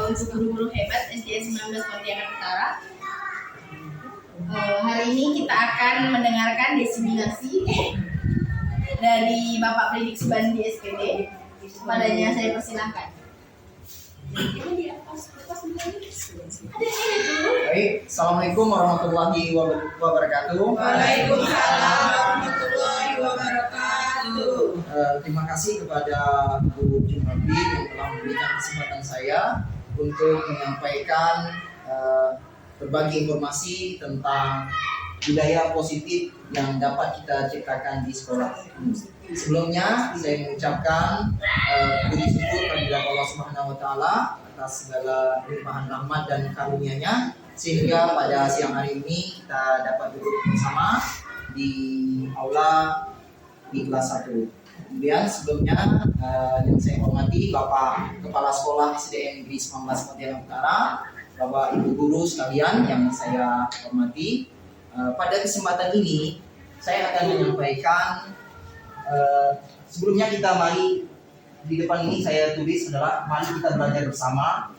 untuk guru-guru hebat SDN 19 Pontianak Utara. Hari ini kita akan mendengarkan diseminasi dari Bapak Predik Subandi SPD. Padanya saya persilahkan. Baik, Assalamualaikum warahmatullahi wabarakatuh. Waalaikumsalam warahmatullahi wabarakatuh. Terima kasih kepada Bu Jumadi yang telah memberikan kesempatan saya untuk menyampaikan berbagai informasi tentang budaya positif yang dapat kita ciptakan di sekolah. Sebelumnya saya mengucapkan puji syukur kehadirat Allah Subhanahu wa taala atas segala limpahan rahmat dan karunia-Nya sehingga pada siang hari ini kita dapat duduk bersama di aula di kelas 1. Kemudian sebelumnya yang saya hormati Bapak Kepala Sekolah SDN Negeri 19 Pontianak Utara, Bapak Ibu guru sekalian yang saya hormati. Pada kesempatan ini saya akan menyampaikan sebelumnya kita mari di depan ini saya tulis adalah mari kita belajar bersama,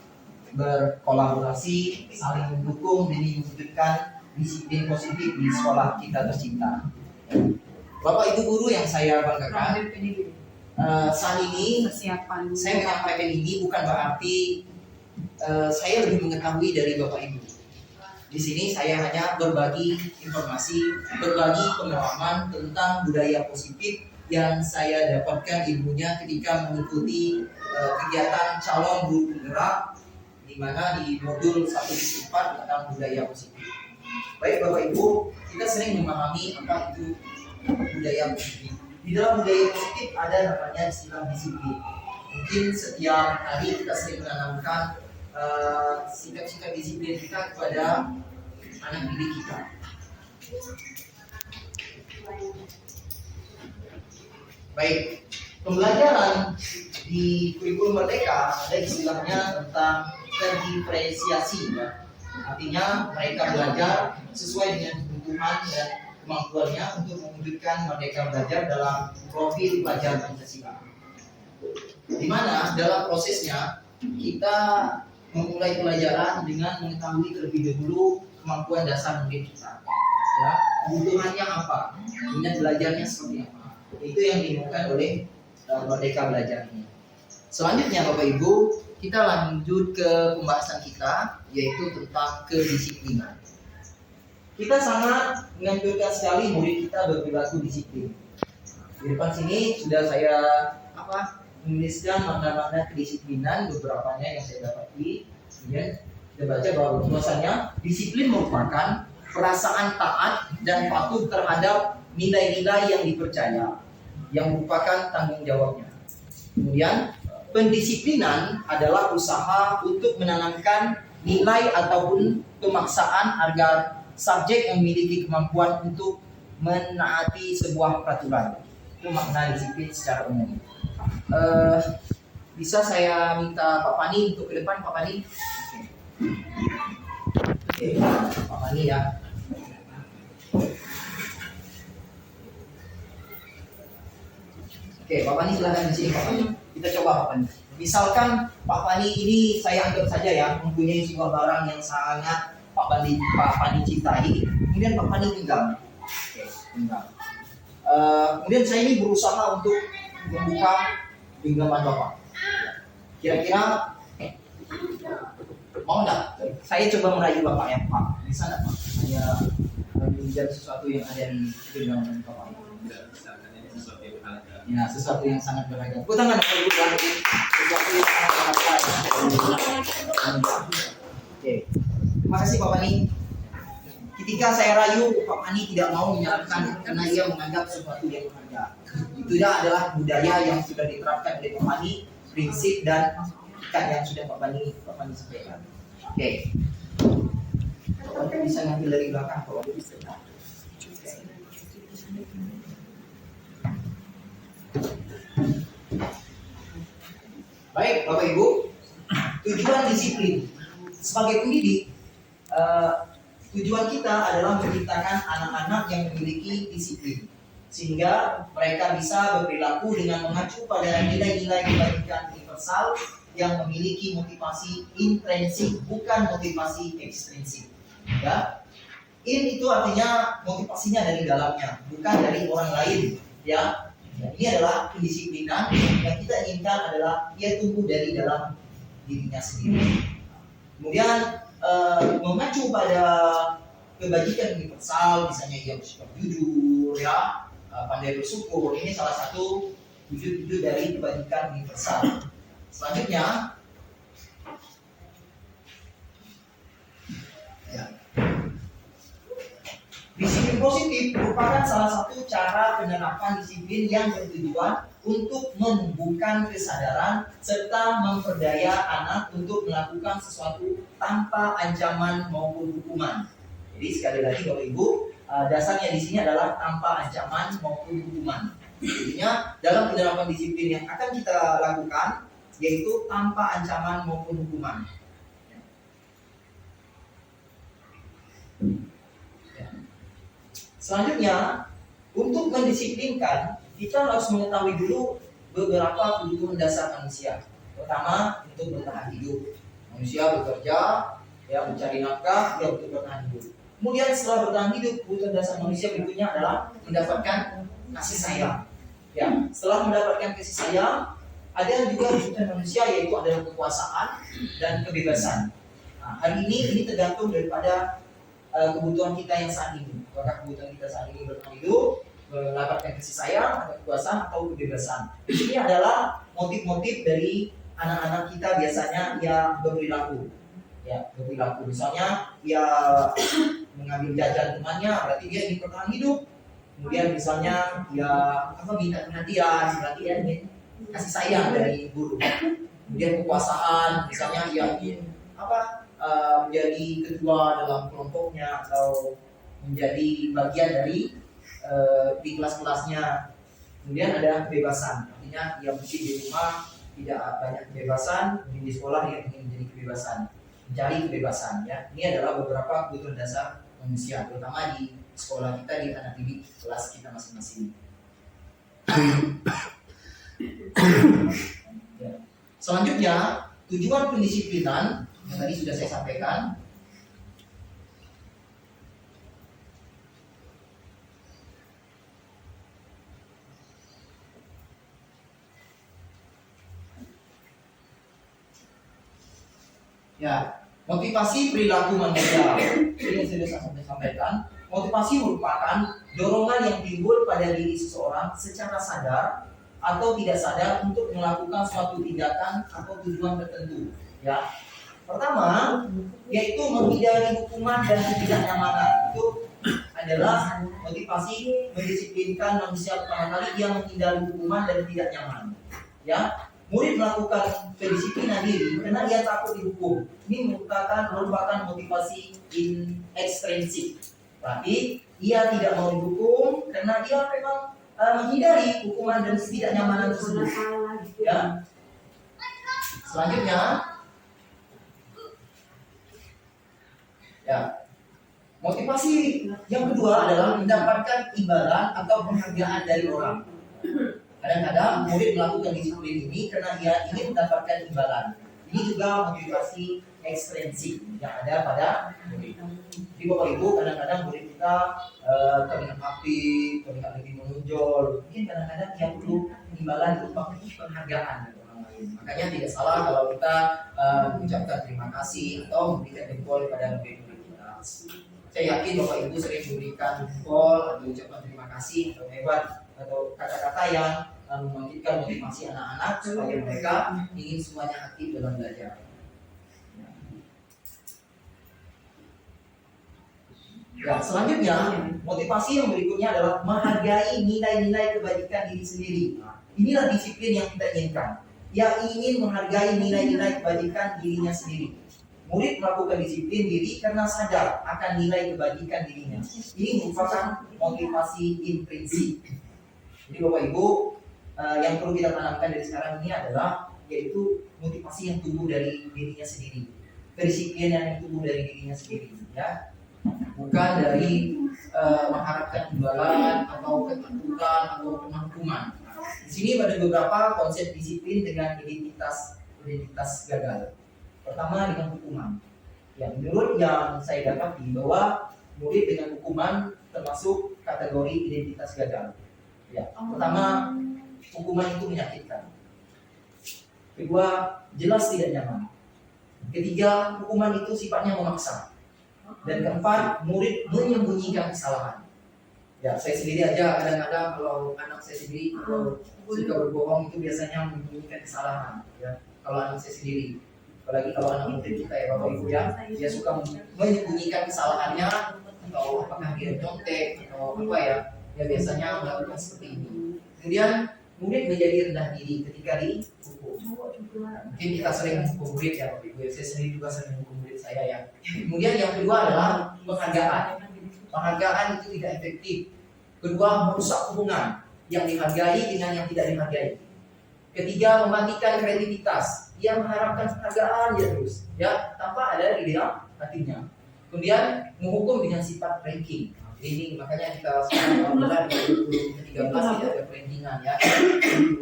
berkolaborasi, saling mendukung demi mewujudkan disiplin positif di sekolah kita tercinta. Bapak Ibu guru yang saya banggakan, saat ini saya menyampaikan ini bukan berarti saya lebih mengetahui dari Bapak Ibu. Di sini saya hanya berbagi informasi, berbagi pengalaman tentang budaya positif yang saya dapatkan ilmunya ketika mengikuti kegiatan calon guru penggerak di mana di modul 1.4 tentang budaya positif. Baik Bapak Ibu, kita sering memahami apa itu budaya positif. Di dalam budaya positif ada namanya istilah disiplin. Mungkin setiap hari kita sering menanamkan sikap-sikap disiplin kita kepada anak didik kita. Baik, pembelajaran di kurikulum Merdeka ada istilahnya tentang terdiferensiasi, ya. Artinya mereka belajar sesuai dengan kebutuhan dan kemampuannya untuk mewujudkan Merdeka Belajar dalam profil pelajar Pancasila. Di mana dalam prosesnya kita memulai pelajaran dengan mengetahui terlebih dahulu kemampuan dasar murid kita, ya, kebutuhannya apa, minat belajarnya seperti apa. Itu yang dimaukan oleh Merdeka Belajar ini. Selanjutnya Bapak Ibu, kita lanjut ke pembahasan kita yaitu tentang kedisiplinan. Kita sangat menganjurkan sekali murid kita berperilaku disiplin. Di depan sini sudah saya menuliskan makna-makna kedisiplinan, beberapanya yang saya dapati. Kemudian kita baca bahwasanya disiplin merupakan perasaan taat dan patuh terhadap nilai-nilai yang dipercaya, yang merupakan tanggung jawabnya. Kemudian pendisiplinan adalah usaha untuk menanamkan nilai ataupun pemaksaan agar subjek memiliki kemampuan untuk menaati sebuah peraturan. Itu makna disiplin secara umum. Bisa saya minta Pak Pani untuk ke depan, Pak Pani? Oke, Pak Pani ya. Oke, Pak Pani silahkan di sini, Pak Pani. Kita coba Pak Pani. Misalkan Pak Pani ini saya anggap saja ya mempunyai sebuah barang yang sangat Pak Pani cintai. Kemudian Pak Pani tinggal. Oke, tinggal. Kemudian saya ini berusaha untuk membuka genggaman Bapak. Kira-kira mau enggak? Saya coba merayu Bapak ya, Pak. Bisa enggak, Pak? Saya menjadi sesuatu yang ada di genggaman Bapak. Ya, sesuatu yang sangat berharga. Tepuk tangan Bapak Ibu ya. Sesuatu yang sangat berharga. Oke. Terima kasih Pak Pani. Ketika saya rayu, Pak Pani tidak mau menyalahkan karena ia menganggap sesuatu yang berharga. Itu adalah budaya yang sudah diterapkan oleh Pak Pani, prinsip dan ikat yang sudah Pak Pani sampaikan. Oke. Pak Pani bisa ngambil dari belakang, Pak Pani bisa. Baik, Bapak Ibu, tujuan disiplin sebagai pendidik, tujuan kita adalah menciptakan anak-anak yang memiliki disiplin, sehingga mereka bisa berperilaku dengan mengacu pada nilai-nilai kebaikan universal yang memiliki motivasi intrinsik, bukan motivasi ekstrinsik. Ya, in itu artinya motivasinya dari dalamnya, bukan dari orang lain. Ya, ini adalah pendisiplinan yang kita inginkan adalah ia tumbuh dari dalam dirinya sendiri. Kemudian mengacu pada kebajikan universal, misalnya ia bersikap jujur, ya, pandai bersyukur. Ini salah satu wujud-wujud dari kebajikan universal. Selanjutnya, ya, disiplin positif merupakan salah satu cara penerapan disiplin yang bertujuan untuk menumbuhkan kesadaran serta memperdaya anak untuk melakukan sesuatu tanpa ancaman maupun hukuman. Jadi sekali lagi Bapak Ibu, dasarnya di sini adalah tanpa ancaman maupun hukuman. Artinya dalam penerapan disiplin yang akan kita lakukan yaitu tanpa ancaman maupun hukuman. Selanjutnya, untuk mendisiplinkan, kita harus mengetahui dulu beberapa kebutuhan dasar manusia. Pertama, untuk bertahan hidup. Manusia bekerja, ya, mencari nafkah, ya, untuk bertahan hidup. Kemudian setelah bertahan hidup, kebutuhan dasar manusia berikutnya adalah mendapatkan kasih sayang. Ya, setelah mendapatkan kasih sayang, ada juga kebutuhan manusia yaitu adalah kekuasaan dan kebebasan. Nah, hari ini tergantung daripada kebutuhan kita yang saat ini. Apakah kebutuhan kita saat ini bertahan hidup, mendapatkan kasih sayang, atau kekuasaan, atau kebebasan. Ini adalah motif-motif dari anak-anak kita biasanya yang berperilaku. Ya, berperilaku. Misalnya, dia mengambil jajan temannya, berarti dia ingin bertahan hidup. Kemudian misalnya dia minta perhatian, berarti dia ingin kasih sayang dari guru. Kemudian kekuasaan, misalnya dia ingin menjadi ketua dalam kelompoknya atau menjadi bagian dari di kelas-kelasnya. Kemudian ada kebebasan, artinya dia mungkin di rumah tidak banyak kebebasan, di sekolah dia ingin menjadi kebebasan, mencari kebebasan. Ya, ini adalah beberapa kebutuhan dasar manusia, terutama di sekolah kita, di anak didik kelas kita masing-masing. Ya. Selanjutnya, tujuan pendisiplinan yang tadi sudah saya sampaikan. Ya, motivasi perilaku manusia. Ini yang sudah saya sampaikan. Motivasi merupakan dorongan yang timbul pada diri seseorang secara sadar atau tidak sadar untuk melakukan suatu tindakan atau tujuan tertentu. Ya, pertama yaitu menghindari hukuman dan ketidaknyamanan. Itu adalah motivasi mendisiplinkan manusia. Pertama kali dia menghindari hukuman dan tidak nyaman. Ya, murid melakukan pendisiplinan diri karena dia takut dihukum. Ini merupakan motivasi ekstrinsik. Berarti ia tidak mau dihukum karena dia memang menghindari hukuman dan ketidaknyamanan tersebut. Ya. Selanjutnya, ya, motivasi yang kedua adalah mendapatkan imbalan atau penghargaan dari orang. Kadang-kadang murid melakukan disiplin ini karena ia ingin mendapatkan imbalan. Ini juga motivasi ekstrinsik yang ada pada murid. Jadi Bapak Ibu, kadang-kadang murid kita terlihat aktif, terlihat lebih menonjol. Mungkin kadang-kadang dia perlu imbalan berupa penghargaan dari orang lain. Makanya tidak salah kalau kita mengucapkan terima kasih atau memberikan jempol kepada murid-murid kita. Saya yakin Bapak Ibu sering memberikan jempol atau ucapan terima kasih atau hebat atau kata-kata yang membangkitkan motivasi anak-anak supaya mereka ingin semuanya aktif dalam belajar. Ya, selanjutnya motivasi yang berikutnya adalah menghargai nilai-nilai kebajikan diri sendiri. Inilah disiplin yang kita inginkan. Ia ingin menghargai nilai-nilai kebajikan dirinya sendiri. Murid melakukan disiplin diri karena sadar akan nilai kebajikan dirinya. Ini merupakan motivasi intrinsik. Jadi Bapak Ibu, yang perlu kita tanamkan dari sekarang ini adalah yaitu motivasi yang tumbuh dari dirinya sendiri, kedisiplinan yang tumbuh dari dirinya sendiri, ya, bukan dari mengharapkan imbalan atau ketakutan atau penghukuman. Di sini ada beberapa konsep disiplin dengan identitas identitas gagal. Pertama dengan hukuman. Ya, menurut yang saya dapati bahwa murid dengan hukuman termasuk kategori identitas gagal. Ya, pertama hukuman itu menyakitkan. Kedua, jelas tidak nyaman. Ketiga, hukuman itu sifatnya memaksa. Dan keempat, murid menyembunyikan kesalahan. Ya, saya sendiri aja kadang-kadang kalau anak saya sendiri suka berbohong itu biasanya menyembunyikan kesalahan. Ya, kalau anak saya sendiri, apalagi kalau anak murid kita ya Bapak Ibu ya, dia suka menyembunyikan kesalahannya atau apakah dia nyontek atau apa ya, ya biasanya melakukan seperti ini. Kemudian murid menjadi rendah diri ketika dihukum. Mungkin kita sering menghukum murid ya Bapak Ibu. Saya sendiri juga sering menghukum murid saya ya. Kemudian yang kedua adalah penghargaan. Penghargaan itu tidak efektif. Kedua, merusak hubungan yang dihargai dengan yang tidak dihargai. Ketiga, mematikan kreativitas. Ia mengharapkan penghargaan ya terus, ya tanpa ada di dalam hatinya. Kemudian menghukum dengan sifat ranking. Ini makanya kita sekarang mulai di 2013 tidak ada rankingan ya.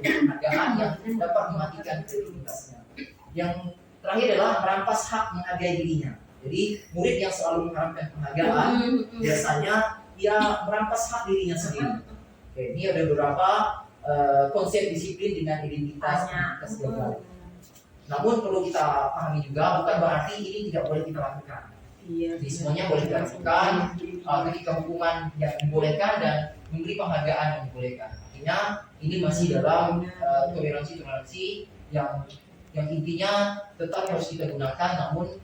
Penghargaan yang dapat mematikan kreativitasnya. Yang terakhir adalah merampas hak menghargai dirinya. Jadi murid yang selalu mengharapkan penghargaan biasanya ia merampas hak dirinya sendiri. Oke, ini ada beberapa konsep disiplin dengan identitas gagal. Namun perlu kita pahami juga bukan berarti ini tidak boleh kita lakukan. Jadi semuanya boleh kita lakukan ketika hukuman yang dibolehkan dan memberi penghargaan yang dibolehkan. Artinya ini masih dalam toleransi yang intinya tetap harus kita gunakan, namun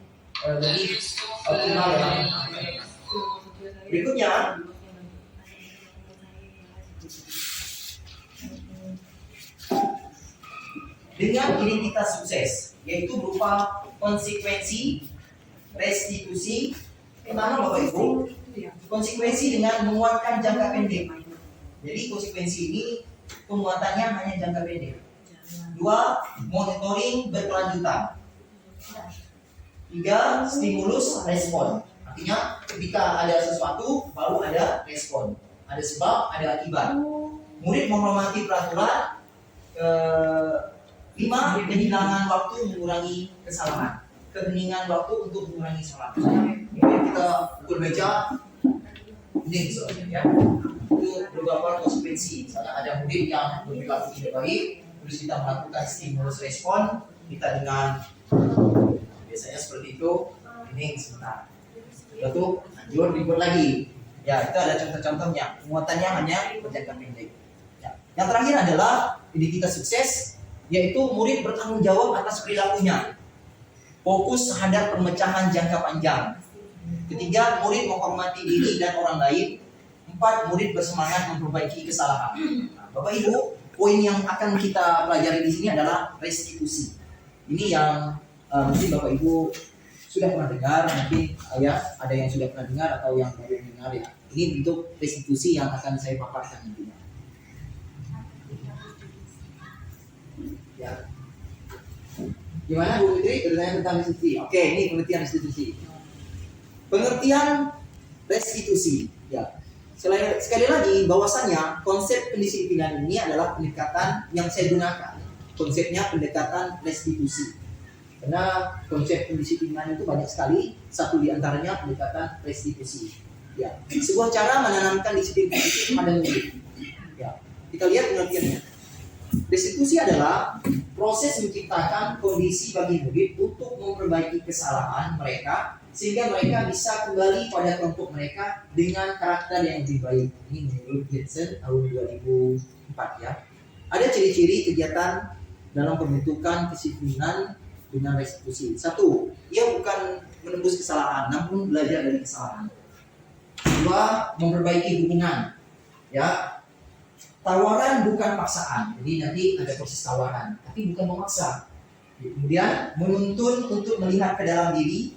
lebih optimal dalam penghargaan. Berikutnya dengan identitas sukses, yaitu berupa konsekuensi, restitusi. Pertama Bapak Ibu, konsekuensi dengan menguatkan jangka pendek. Jadi konsekuensi ini penguatannya hanya jangka pendek. Dua, monitoring berkelanjutan. Tiga, stimulus respon. Artinya ketika ada sesuatu baru ada respon. Ada sebab, ada akibat. Murid menghormati peraturan. 5. Kehilangan waktu mengurangi kesalahan. Keheningan waktu untuk mengurangi kesalahan. Misalnya kita pukul meja, ini misalnya ya. Itu beberapa konsekuensi. Misalnya ada murid yang berperilaku tidak baik, terus kita melakukan stimulus respon, kita dengan biasanya seperti itu, ini sebentar. Lalu lanjut dibuat lagi. Ya, itu ada contoh-contohnya. Penguatannya hanya berjangka pendek. Ya. Yang terakhir adalah identitas sukses, yaitu murid bertanggung jawab atas perilakunya. Fokus terhadap pemecahan jangka panjang. Ketiga, murid menghormati diri dan orang lain. 4, murid bersemangat memperbaiki kesalahan. Nah, Bapak Ibu, poin yang akan kita pelajari di sini adalah restitusi. Ini yang mungkin Bapak Ibu sudah pernah dengar, mungkin ya ada yang sudah pernah dengar atau yang baru dengar ya. Ini bentuk restitusi yang akan saya paparkan nantinya. Ya. Gimana Bu Fitri? Bertanya tentang restitusi. Oke, ini pengertian restitusi. Pengertian restitusi. Ya. Sekali lagi bahwasannya konsep pendisiplinan ini adalah pendekatan yang saya gunakan. Konsepnya pendekatan restitusi. Karena konsep pendisiplinan itu banyak sekali. Satu di antaranya pendekatan restitusi. Ya. Sebuah cara menanamkan disiplin pada murid. Ya. Kita lihat pengertiannya. Restitusi adalah proses menciptakan kondisi bagi murid untuk memperbaiki kesalahan mereka sehingga mereka bisa kembali pada kelompok mereka dengan karakter yang lebih baik. Ini menurut Jensen tahun 2004 ya. Ada ciri-ciri kegiatan dalam pembentukan kedisiplinan dengan restitusi. 1. Ia bukan menembus kesalahan, namun belajar dari kesalahan. 2. Memperbaiki hubungan. Ya. Tawaran bukan paksaan. Jadi nanti ada proses tawaran, tapi bukan memaksa. Kemudian menuntun untuk melihat ke dalam diri,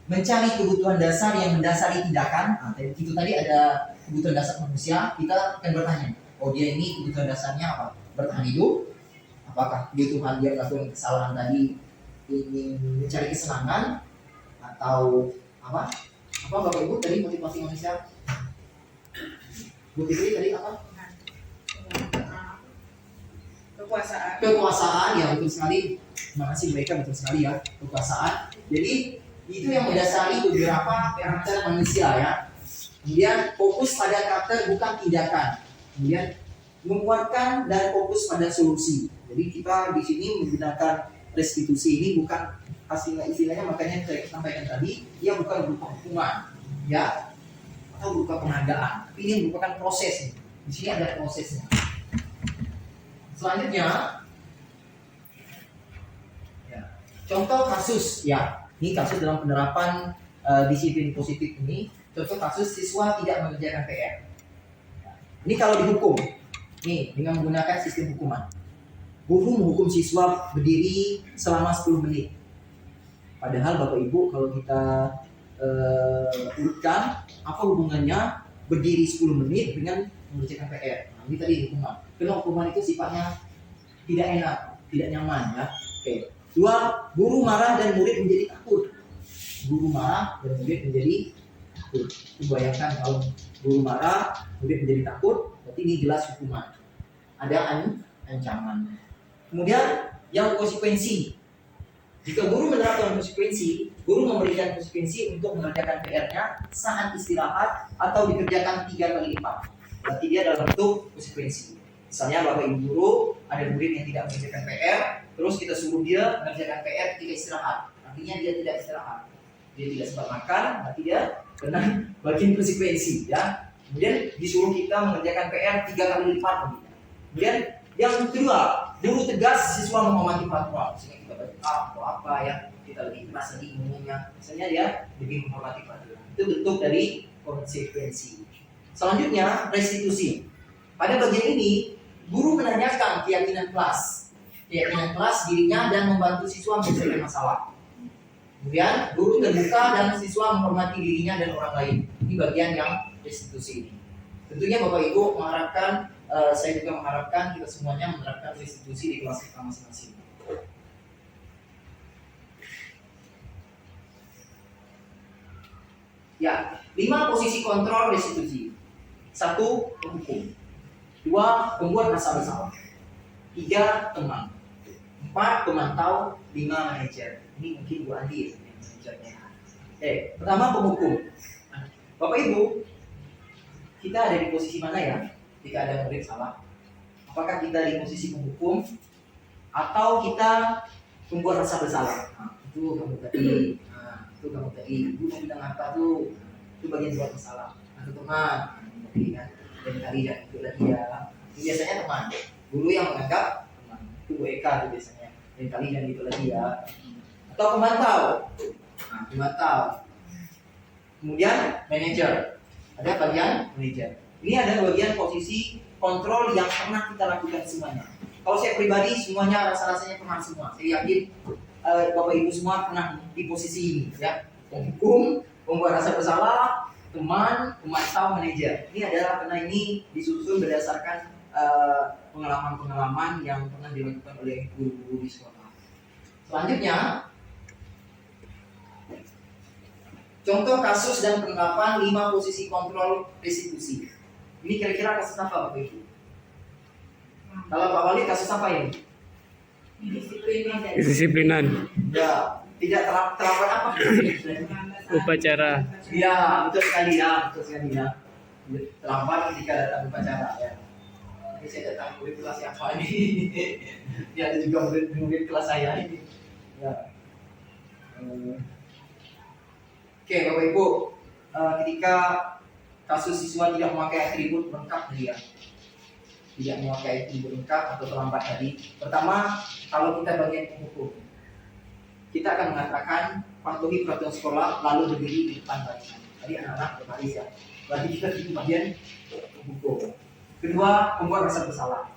mencari kebutuhan dasar yang mendasari tindakan. Nah, itu tadi ada kebutuhan dasar manusia. Kita akan bertanya, oh dia ini kebutuhan dasarnya apa? Bertahan hidup? Apakah kebutuhan dia melakukan kesalahan tadi ingin mencari kesenangan atau apa? Apa Bapak Ibu tadi motivasi manusia? Bu Fitri tadi apa? Kekuasaan. Kekuasaan, ya betul sekali. Terima kasih mereka betul sekali ya, kekuasaan. Jadi itu yang mendasari beberapa karakter manusia ya. Kemudian fokus pada karakter bukan tindakan. Kemudian menguatkan dan fokus pada solusi. Jadi kita di sini menggunakan restitusi ini bukan hasilnya, istilahnya makanya saya sampaikan tadi, dia bukan berupa hukuman ya atau berupa penghargaan, tapi ini merupakan proses. Di sini ada prosesnya. Selanjutnya ya, contoh kasus ya, ini kasus dalam penerapan disiplin positif ini. Contoh kasus siswa tidak mengerjakan PR. Ini kalau dihukum, nih dengan menggunakan sistem hukuman. Guru menghukum siswa berdiri selama 10 menit. Padahal Bapak Ibu kalau kita urutkan apa hubungannya berdiri 10 menit dengan mengerjakan PR. Nah, ini tadi hukuman. Karena hukuman itu sifatnya tidak enak, tidak nyaman ya. Oke. Dua, guru marah dan murid menjadi takut. Guru marah dan murid menjadi takut. Bayangkan kalau guru marah, murid menjadi takut, berarti ini jelas hukuman. Ada ancaman. Kemudian yang konsekuensi. Jika guru menerapkan konsekuensi, guru memberikan konsekuensi untuk mengerjakan PR-nya saat istirahat atau dikerjakan 3 kali lipat. Berarti dia dalam bentuk konsekuensi. Misalnya Bapak Ibu guru ada murid yang tidak mengerjakan PR, terus kita suruh dia mengerjakan PR ketika istirahat. Artinya dia tidak istirahat. Dia tidak sempat makan, berarti dia kena bagian konsekuensi ya. Kemudian disuruh kita mengerjakan PR 3 kali lipat. Kemudian yang kedua, guru tegas siswa menghormati fatwa. Misalnya kita baca atau apa ya, kita lebih keras lagi ngomongnya. Misalnya dia lebih menghormati fatwa. Itu bentuk dari konsekuensi. Selanjutnya restitusi. Pada bagian ini, guru menanyakan keyakinan kelas dirinya dan membantu siswa menyelesaikan masalah. Kemudian guru terbuka dan siswa menghormati dirinya dan orang lain. Ini bagian yang restitusi ini. Tentunya Bapak Ibu mengharapkan, saya juga mengharapkan kita semuanya menerapkan restitusi di kelas kita masing-masing. Ya, 5 posisi kontrol restitusi. 1. Penghukum. 2. Pembuat rasa bersalah. 3. Teman. 4. Pemantau. 5. Manajer. Ini mungkin Bu Andi ya, manajernya. Pertama penghukum. Bapak Ibu, kita ada di posisi mana ya? Jika ada murid salah, apakah kita di posisi penghukum atau kita pembuat rasa bersalah? Nah, itu kamu tadi, ibu mau bilang apa tuh? Itu bagian buat bersalah. Atau teman, tadi kan, dan kali dan itu lagi ya. Itu biasanya teman, guru yang menganggap teman. Itu Bu Eka itu biasanya, dan kali dan itu lagi ya. Atau pemantau, nah, pemantau. Kemudian manajer, ada bagian manajer. Ini ada bagian posisi kontrol yang pernah kita lakukan semuanya. Kalau saya pribadi semuanya rasa-rasanya pernah semua. Saya yakin Bapak Ibu semua pernah di posisi ini ya. Penghukum, pembuat rasa bersalah, teman, pemantau, manajer. Ini adalah karena ini disusun berdasarkan pengalaman-pengalaman yang pernah dilakukan oleh guru-guru di sekolah. Selanjutnya, contoh kasus dan penerapan 5 posisi kontrol restitusi. Ini kira-kira kasus apa Bapak Ibu? Kalau Pak Wali kasus apa ini? Kedisiplinan. Ya, tidak terlambat apa? Upacara. Ya, betul sekali ya. Terlambat ketika datang upacara ya. Ini saya datang murid kelas yang apa ini? Ya, ada juga murid kelas saya ini. Ya. Oke, Bapak Ibu, ketika kasus siswa tidak memakai atribut lengkap dia, tidak memakai atribut lengkap atau terlambat tadi. Pertama, kalau kita bagian penghukum, kita akan mengatakan patuhi peraturan sekolah lalu berdiri di depan barisan. Tadi anak-anak berbaris ya. Berarti kita di bagian penghukum. Kedua, pembuat rasa bersalah.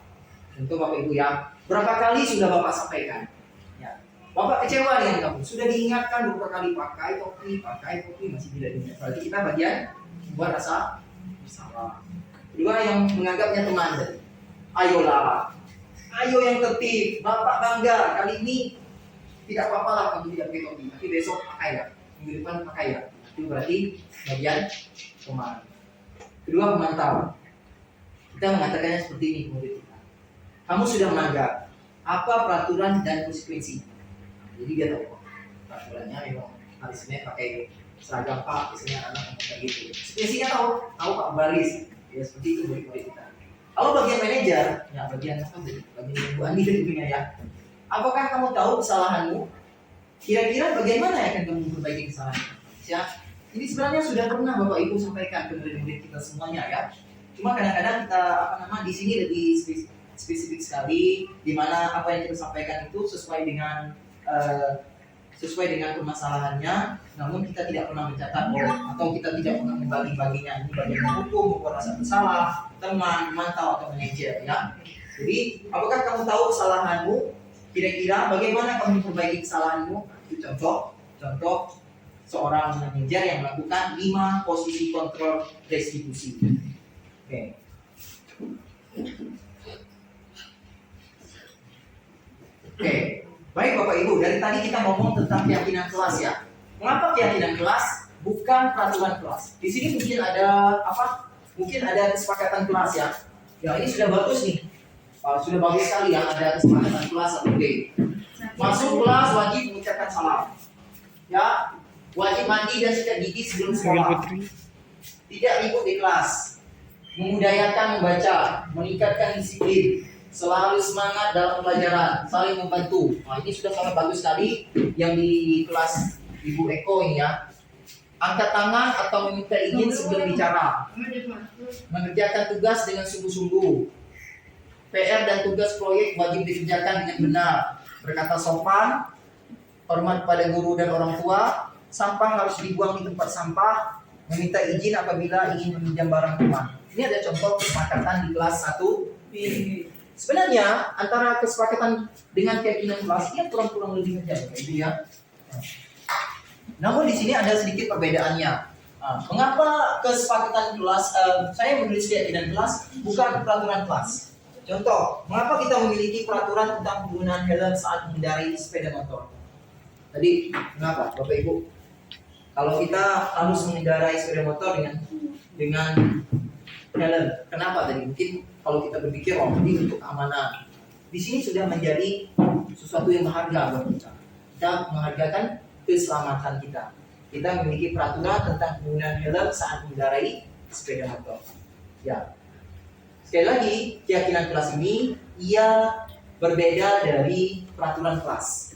Tentu Bapak Ibu ya, berapa kali sudah Bapak sampaikan? Ya. Bapak kecewa dengan kamu, sudah diingatkan beberapa kali pakai topi masih tidak diingat. Berarti kita bagian buat rasa bersalah. Kedua yang menganggapnya teman. Ayolah, ayo yang tertib. Bapak bangga kali ini tidak apa-apa lah kamu tidak pakai topi, tapi besok pakai ya, minggu depan pakai ya. Itu berarti bagian teman. Kedua pemantau. Kita mengatakannya seperti ini murid kita. Kamu sudah menganggap apa peraturan dan konsekuensi. Jadi dia tahu peraturannya memang harusnya pakai seragam Pak, misalnya anak kayak gitu. Konsekuensinya tahu Pak baris. Ya seperti itu murid-murid kita. Kalau bagian manajer, ya bagian apa sih? Bagian Bu Andi tentunya ya. Apakah kamu tahu kesalahanmu? Kira-kira bagaimana yang akan kamu memperbaiki kesalahan? Ya, ini sebenarnya sudah pernah Bapak Ibu sampaikan ke murid-murid kita semuanya ya. Cuma kadang-kadang kita di sini lebih spesifik sekali, di mana apa yang kita sampaikan itu sesuai dengan permasalahannya, namun kita tidak pernah mencatat atau kita tidak pernah membagi-baginya. Ini bagian hukum, rasa bersalah, teman, mantau atau manajer ya. Jadi, apakah kamu tahu kesalahanmu? Kira-kira bagaimana kamu memperbaiki kesalahanmu? Itu contoh seorang manajer yang melakukan 5 posisi kontrol restitusi. Oke. Oke, baik Bapak Ibu, dari tadi kita ngomong tentang keyakinan kelas ya. Mengapa keyakinan kelas bukan peraturan kelas? Di sini mungkin ada apa? Mungkin ada kesepakatan kelas ya. Ya ini sudah bagus nih. Sudah bagus sekali ya ada kesepakatan kelas atau B. Masuk kelas wajib mengucapkan salam. Ya, wajib mandi dan sikat gigi sebelum sekolah. Tidak ikut di kelas. Memudayakan membaca, meningkatkan disiplin, selalu semangat dalam pelajaran, saling membantu. Nah, ini sudah sangat bagus sekali yang di kelas Ibu Eko ini ya. Angkat tangan atau meminta izin sebelum bicara. Mengerjakan tugas dengan sungguh-sungguh. PR dan tugas proyek wajib dikerjakan dengan benar. Berkata sopan, hormat pada guru dan orang tua, sampah harus dibuang di tempat sampah, meminta izin apabila ingin meminjam barang teman. Ini ada contoh kesepakatan di kelas 1. Sebenarnya antara kesepakatan dengan keyakinan kelas ini kurang lebih saja, itu ya. Namun di sini ada sedikit perbedaannya. Mengapa kesepakatan kelas? Saya menulis keyakinan kelas bukan peraturan kelas. Contoh, mengapa kita memiliki peraturan tentang penggunaan helm saat mengendarai sepeda motor? Tadi, mengapa, Bapak Ibu? Kalau kita harus mengendarai sepeda motor dengan helm, kenapa tadi? Mungkin kalau kita berpikir, ini untuk keamanan. Di sini sudah menjadi sesuatu yang berharga buat kita. Kita menghargakan keselamatan kita. Kita memiliki peraturan tentang penggunaan helm saat mengendarai sepeda motor. Ya. Sekali lagi, keyakinan kelas ini ia berbeda dari peraturan kelas.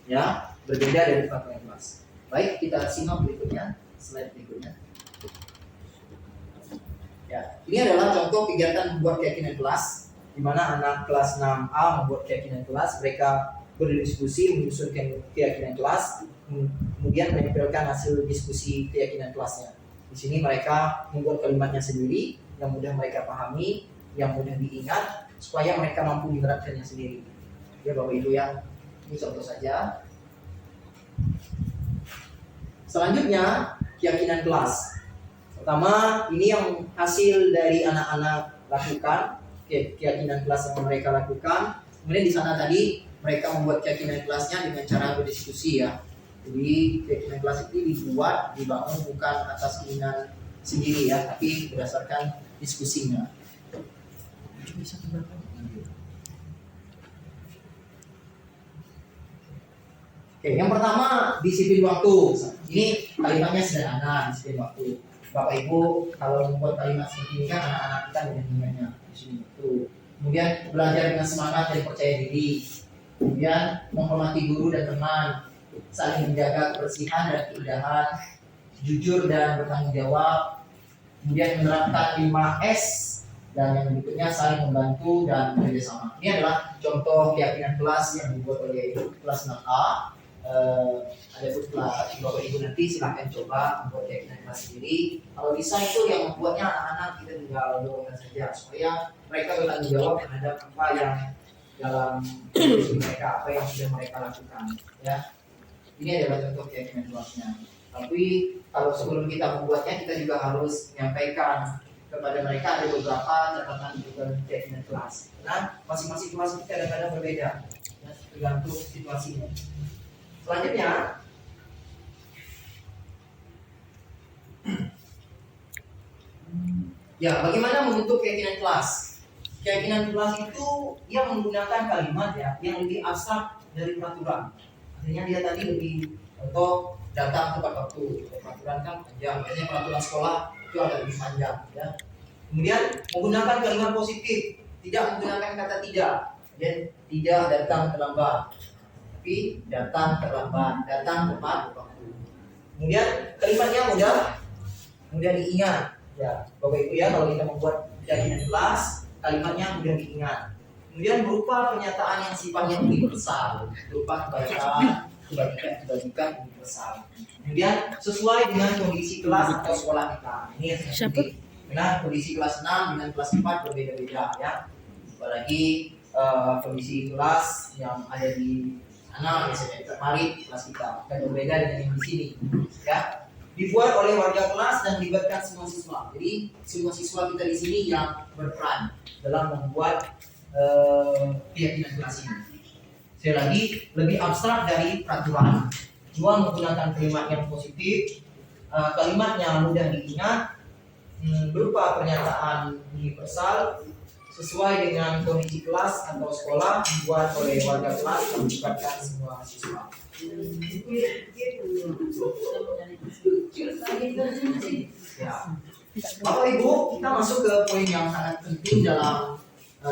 Ya, berbeda dari peraturan kelas. Baik, kita simak berikutnya, slide berikutnya. Ya, ini adalah contoh kegiatan membuat keyakinan kelas, di mana anak kelas 6A membuat keyakinan kelas. Mereka berdiskusi menyusunkan keyakinan kelas, kemudian menempelkan hasil diskusi keyakinan kelasnya. Di sini mereka membuat kalimatnya sendiri, yang mudah mereka pahami, yang mudah diingat, supaya mereka mampu menerapkannya sendiri. Ya Bapak Ibu ya, ini contoh saja. Selanjutnya, keyakinan kelas. Pertama, ini yang hasil dari anak-anak lakukan, keyakinan kelas yang mereka lakukan. Kemudian di sana tadi mereka membuat keyakinan kelasnya dengan cara berdiskusi ya. Jadi keyakinan kelas itu dibangun bukan atas keinginan sendiri ya, tapi berdasarkan diskusinya. Oke, yang pertama disiplin waktu. Ini kalimatnya sederhana, disiplin waktu. Bapak Ibu kalau membuat kalimat seperti ini kan anak-anak kita dengan ingatnya disiplin waktu. Kemudian belajar dengan semangat dan percaya diri. Kemudian menghormati guru dan teman, saling menjaga kebersihan dan keindahan, jujur dan bertanggung jawab. Kemudian menerapkan 5S, dan yang berikutnya saling membantu dan bekerjasama. Ini adalah contoh keyakinan kelas yang dibuat oleh kelas 6A. Ada Bapak Ibu nanti silahkan coba membuat keyakinan kelas sendiri. Kalau bisa itu yang membuatnya anak-anak kita tinggal dorongkan saja supaya mereka bertanggung jawab terhadap apa yang dalam hidup mereka, apa yang sudah mereka lakukan. Ya, ini adalah contoh keyakinan kelasnya. Tapi kalau sebelum kita membuatnya, kita juga harus menyampaikan kepada mereka ada beberapa catatan dalam keyakinan kelas. Karena masing-masing kelas itu kadang-kadang berbeda, ya, tergantung situasinya. Selanjutnya, ya bagaimana membentuk keyakinan kelas? keyakinan kelas itu dia menggunakan kalimat ya yang lebih abstrak dari peraturan. Artinya dia tadi lebih contoh datang tepat waktu. Peraturan kan panjang, biasanya peraturan sekolah itu agak lebih panjang ya. Kemudian menggunakan kalimat positif, tidak menggunakan kata tidak. Dan tidak datang terlambat, tapi datang terlambat, datang tepat waktu. Kemudian kalimatnya mudah diingat. Ya, Bapak Ibu ya, kalau kita membuat keyakinan kelas, kalimatnya mudah diingat. Kemudian berupa pernyataan yang sifatnya universal, berupa kebajikan universal. Kemudian sesuai dengan kondisi kelas atau sekolah kita. Ini yang saya penting. Karena kondisi kelas 6 dengan kelas 4 berbeda-beda ya. Apalagi kondisi kelas yang ada di sana misalnya di Parit kelas kita akan berbeda dengan yang di sini ya. Dibuat oleh warga kelas dan melibatkan semua siswa. Jadi semua siswa kita di sini yang berperan dalam membuat keyakinan kelas ini. Sekali lagi lebih abstrak dari peraturan. Juga menggunakan kalimat yang positif, kalimatnya mudah diingat, berupa pernyataan universal, sesuai dengan kondisi kelas atau sekolah, dibuat oleh warga kelas dan melibatkan semua siswa. Ya. Bapak Ibu, kita masuk ke poin yang sangat penting dalam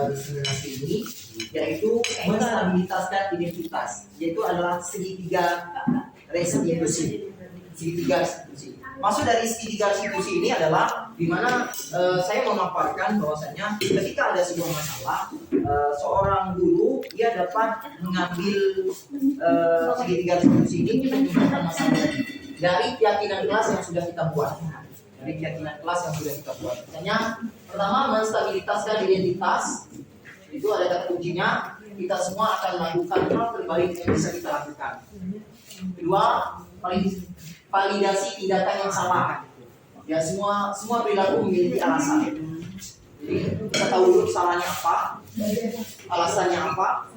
diseminasi ini, yaitu menstabilitaskan identitas, yaitu adalah segitiga restitusi. Segitiga restitusi. Maksud dari segitiga restitusi ini adalah di mana saya memaparkan bahwasanya ketika ada sebuah masalah, seorang guru dia dapat mengambil segitiga restitusi ini untuk menyelesaikan masalah dari keyakinan kelas yang sudah kita buat. Dari keyakinan kelas yang sudah kita buat. Misalnya, pertama menstabilitaskan identitas, itu ada kata kuncinya. Kita semua akan melakukan hal terbaik yang bisa kita lakukan. Kedua, validasi tindakan yang salah. Ya semua perilaku memiliki alasan. Jadi kita tahu dulu salahnya apa, alasannya apa,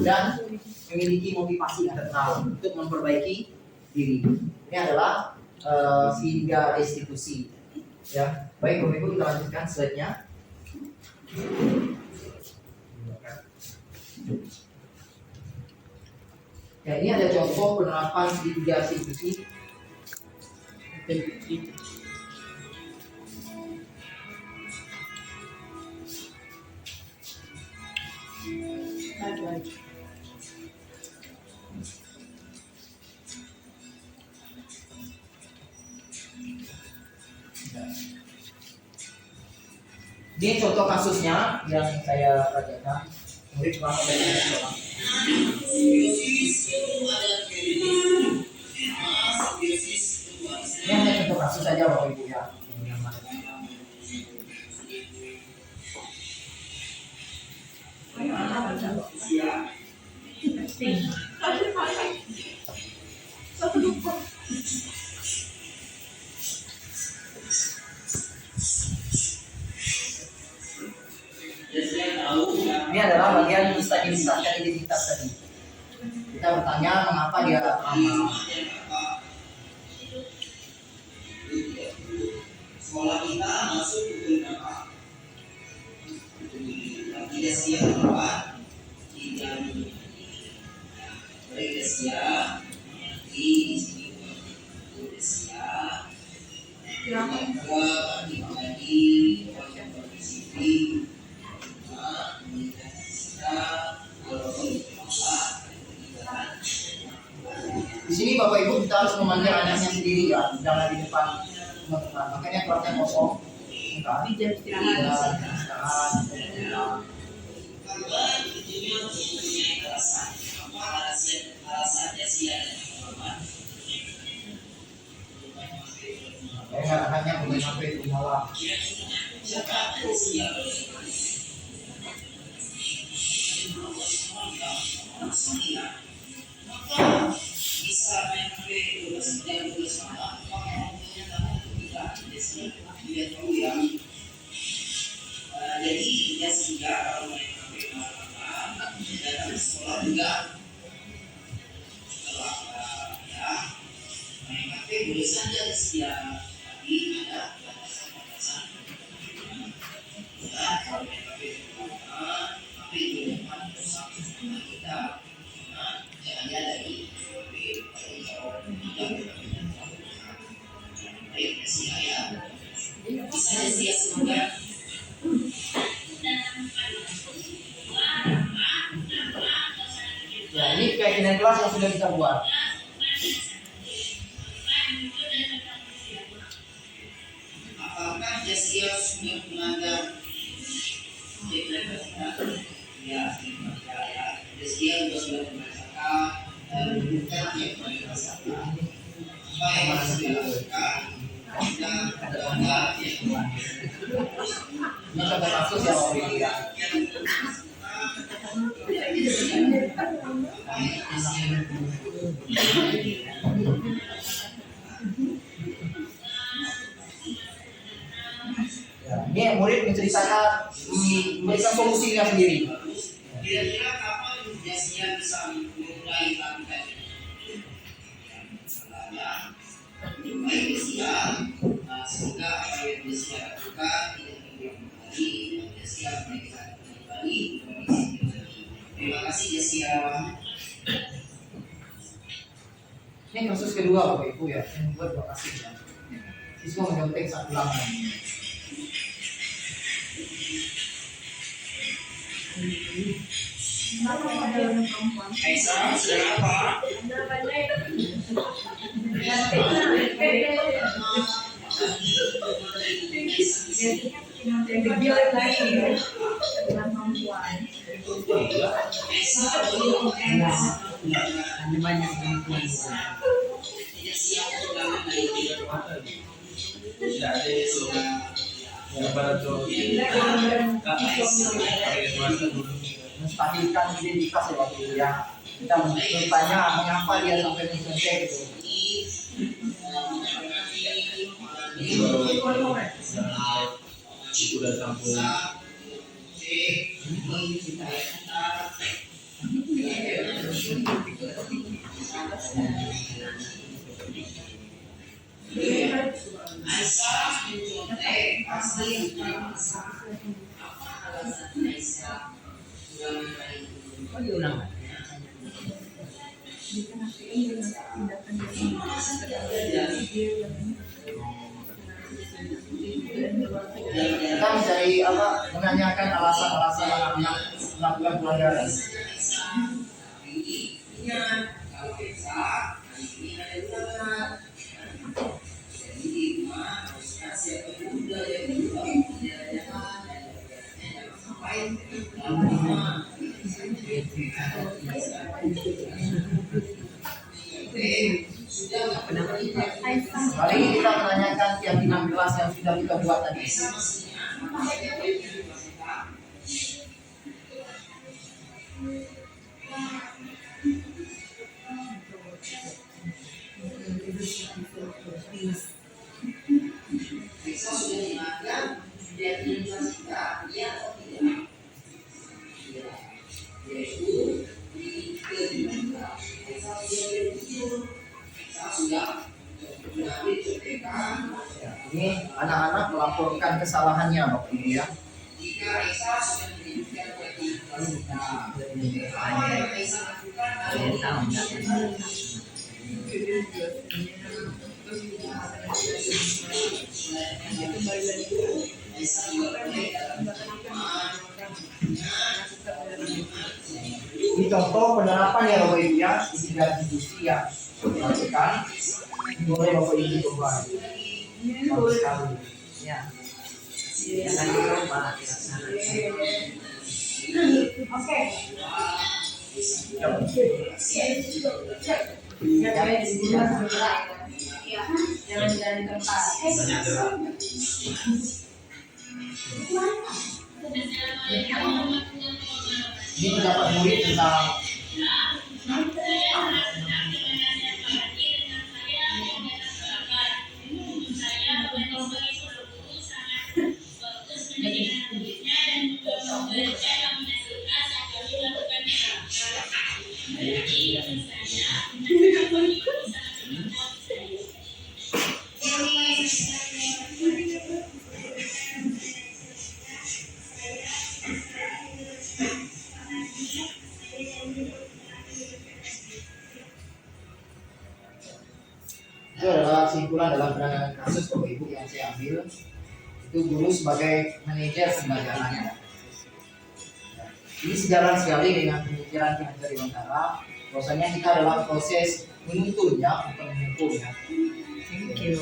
dan memiliki motivasi internal untuk memperbaiki diri. Ini adalah segitiga restitusi. Ya, baik Bapak Ibu, kita lanjutkan slide-nya. Ya, ini ada contoh penerapan segitiga restitusi. Ini contoh kasusnya yang saya kerjakan. Murid selama dari sekolah. Ini hanya contoh kasus saja Bapak Ibu ya. Ini adalah bagian menstabilitaskan identitas tadi. Kita bertanya mengapa dia lama. Sekolah kita masuk pukul berapa? Tidak siap berapa? Tidak siap. Di sini sudah siap. Dibagi yang berdisiplin. Di sini Bapak Ibu kita harus memanggil anaknya sendiri ya, jangan di depan teman-teman. Makanya kelasnya kosong. Di jam istirahat. Anaknya boleh sampai di malam. Bisa main HP ya. Jadi ya sehingga kalau main HP malam datang ke sekolah juga setelah ya main HP boleh saja disediakan, tapi ada batasan-batasan. Kalau main HP Ya, ini keyakinan kelas yang sudah kita buat. Apakah Jasia sudah melanggar? Ya, Jasia sudah merasakan bukan yang merasakan apa yang harus dilakukan dan melanggar yang Ini contoh kasus yang mau dilihat. Ya, ini murid menceritakan, memberikan solusinya sendiri. kira-kira kapan Jasia bisa memulai lakukan salahnya baik Jasia sehingga apa yang Jasia lakukan tidak terulang kembali dan Jasia menegakkan kembali kondisi. Terima kasih Jasia. Ini kasus kedua Bapak Ibu ya, yang membuat dua kasus ya. Siswa menyontek saat ulangan. Aisyah, sedang apa? Menstabilkan identitas ya Bapak Ibu ya. Kita bertanya mengapa dia sampai mencontek gitu. Sudah campur. Kita mencari apa? Menanyakan alasan-alasan anak-anak melakukan pelanggaran. Kali ini kita menanyakan keyakinan kelas yang sudah kita buat tadi. Ini anak-anak melaporkan kesalahannya Bapak Ibu ya. Ini contoh penerapan ya Bapak Ibu ya, mitigasi diskusi ya. Perhatikan, boleh Bapak Ibu coba. Bagus sekali. Ya. Jangan dicoba. Oke. Jangan di tempat. Ini pendapat murid tentang itu adalah kesimpulan dalam penanganan kasus Bapak Ibu yang saya ambil. Itu guru sebagai manajer pembelajarannya. Ini sejalan sekali dengan pemikiran yang dari Bantara. Bahwasanya kita dalam proses menuntunnya, bukan mengukurnya. Thank you.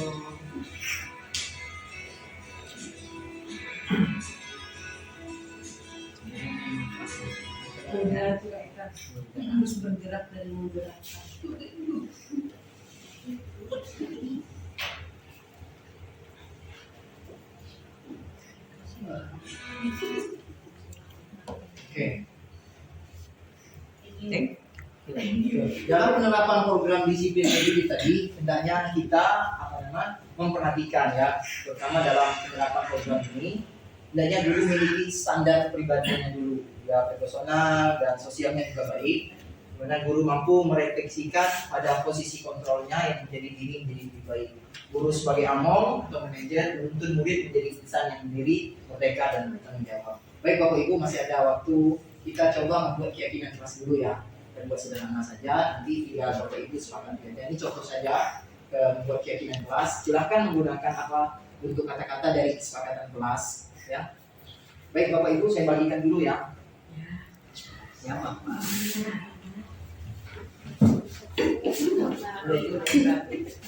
Bergerak juga kita harus bergerak dan menggerak. Oke. Dalam penerapan program disiplin pendidik tadi, hendaknya kita memperhatikan ya, terutama dalam penerapan program ini, hendaknya dulu memiliki standar kepribadiannya dulu, ya personal dan sosialnya juga baik. Kemudian guru mampu merefleksikan pada posisi kontrolnya yang menjadi diri menjadi lebih baik. Guru sebagai among atau manajer menuntun murid menjadi insan yang mandiri, merdeka dan bertanggung jawab. Baik Bapak Ibu, masih ada waktu, kita coba membuat keyakinan kelas dulu ya. Dan buat sederhana saja, nanti tinggal Bapak Ibu sepakat ya. Ini contoh saja membuat keyakinan kelas. Silahkan menggunakan apa bentuk kata-kata dari kesepakatan kelas ya. Baik Bapak Ibu, saya bagikan dulu ya. Ya Pak.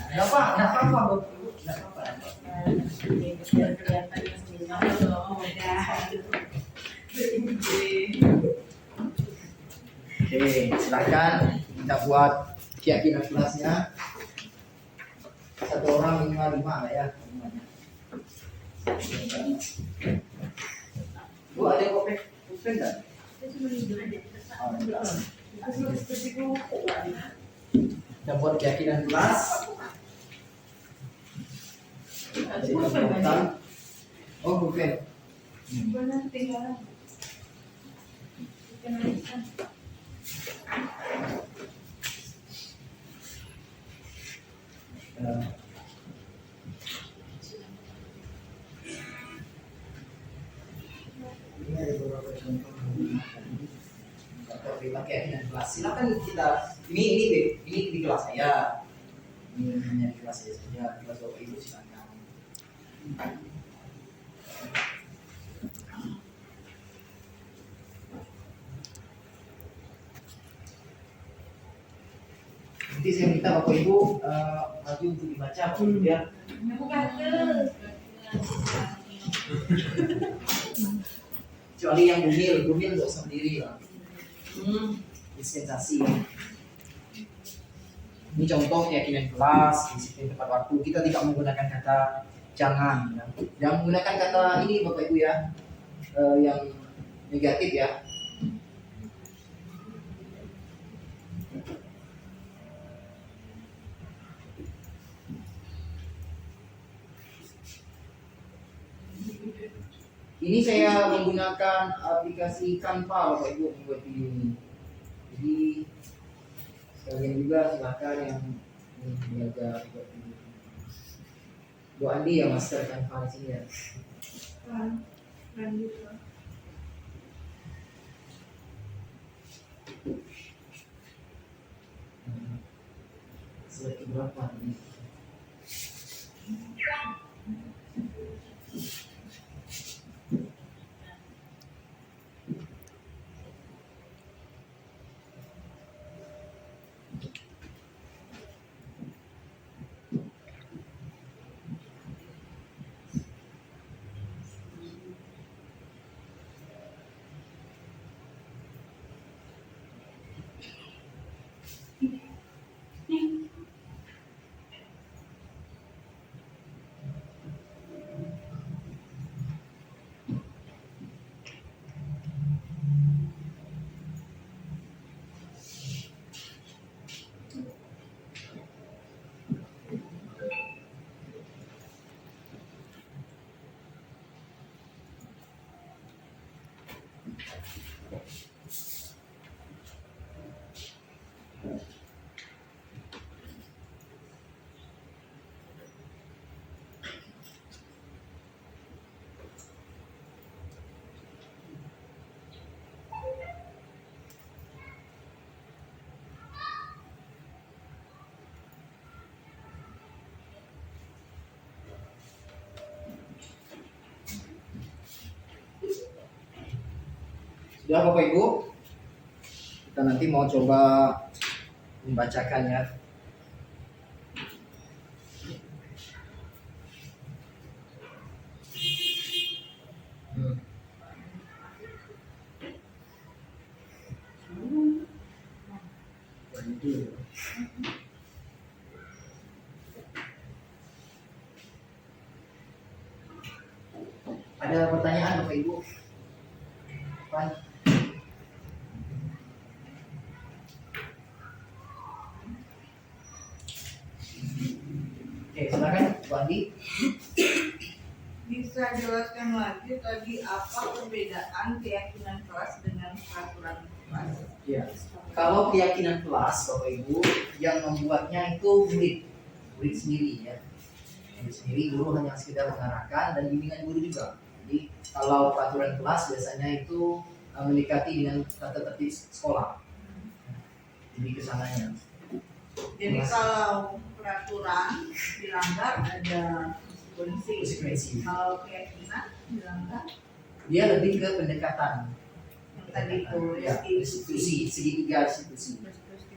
Enggak apa-apa Bapak Ibu, enggak apa-apa. Oke, silakan kita buat keyakinan kelasnya. Satu orang minimal 5 lah ya. Bu ada kopi? Kopi enggak? Kita buat keyakinan kelas. Oh, bukan. Ini ada beberapa contoh keyakinan kelas. Silakan kita ini di kelas saya. Ini hanya di kelas saya saja. Di kelas Bapak Ibu silakan. Nanti saya minta Bapak Ibu maju untuk dibaca Bapak Ibu ya. Kecuali yang bumil nggak usah berdiri lah. Dispensasi. Ini contoh keyakinan kelas, disiplin tepat waktu. Kita tidak menggunakan kata jangan. Ya. Jangan menggunakan kata ini Bapak Ibu ya, yang negatif ya. Ini saya menggunakan aplikasi Canva Bapak Ibu membuat video ini. Jadi sekalian juga silakan yang belajar buat video. Bu Andi yang master Canva di sini ya. Slide berapa ini? Sudah Bapak Ibu? Kita nanti mau coba membacakannya. Ada pertanyaan Bapak Ibu? Apa? Oke, silakan Bu Andi. Bisa jelaskan lagi tadi apa perbedaan keyakinan kelas dengan peraturan kelas? Ya. Kalau keyakinan kelas Bapak Ibu yang membuatnya itu murid sendiri ya. Murid sendiri, guru hanya sekedar mengarahkan dan bimbingan guru juga. Jadi kalau peraturan kelas biasanya itu mendekati dengan tata tertib sekolah. Jadi kesananya. Jadi kalau peraturan dilanggar ada konsekuensi. Konsekuensi. Kalau keyakinan dilanggar Dia lebih ke pendekatan. yang tadi itu Ya, restitusi, segitiga restitusi. restitusi.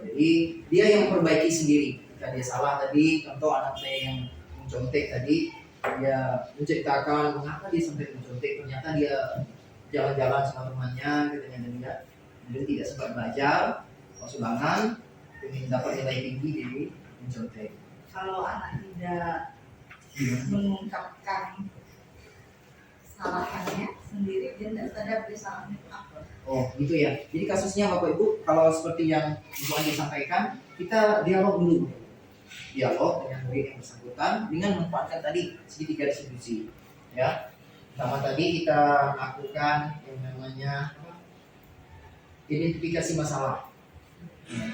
Jadi dia yang memperbaiki sendiri. Ketika dia salah tadi, contoh anak saya yang mencontek tadi, dia menceritakan mengapa dia sampai mencontek. Ternyata dia jalan-jalan sama temannya, katanya dan dia tidak sempat belajar, pas ulangan, ingin dapat nilai tinggi jadi mencontek. Kalau anak tidak mengungkapkan kesalahannya sendiri, dia tidak sadar dia salahnya apa. Oh gitu ya. Jadi kasusnya Bapak Ibu, kalau seperti yang Ibu Andi sampaikan, kita dialog dulu. Dialog dengan murid yang bersangkutan dengan memanfaatkan tadi segitiga restitusi. Ya. Pertama tadi kita lakukan yang namanya identifikasi masalah. Ya.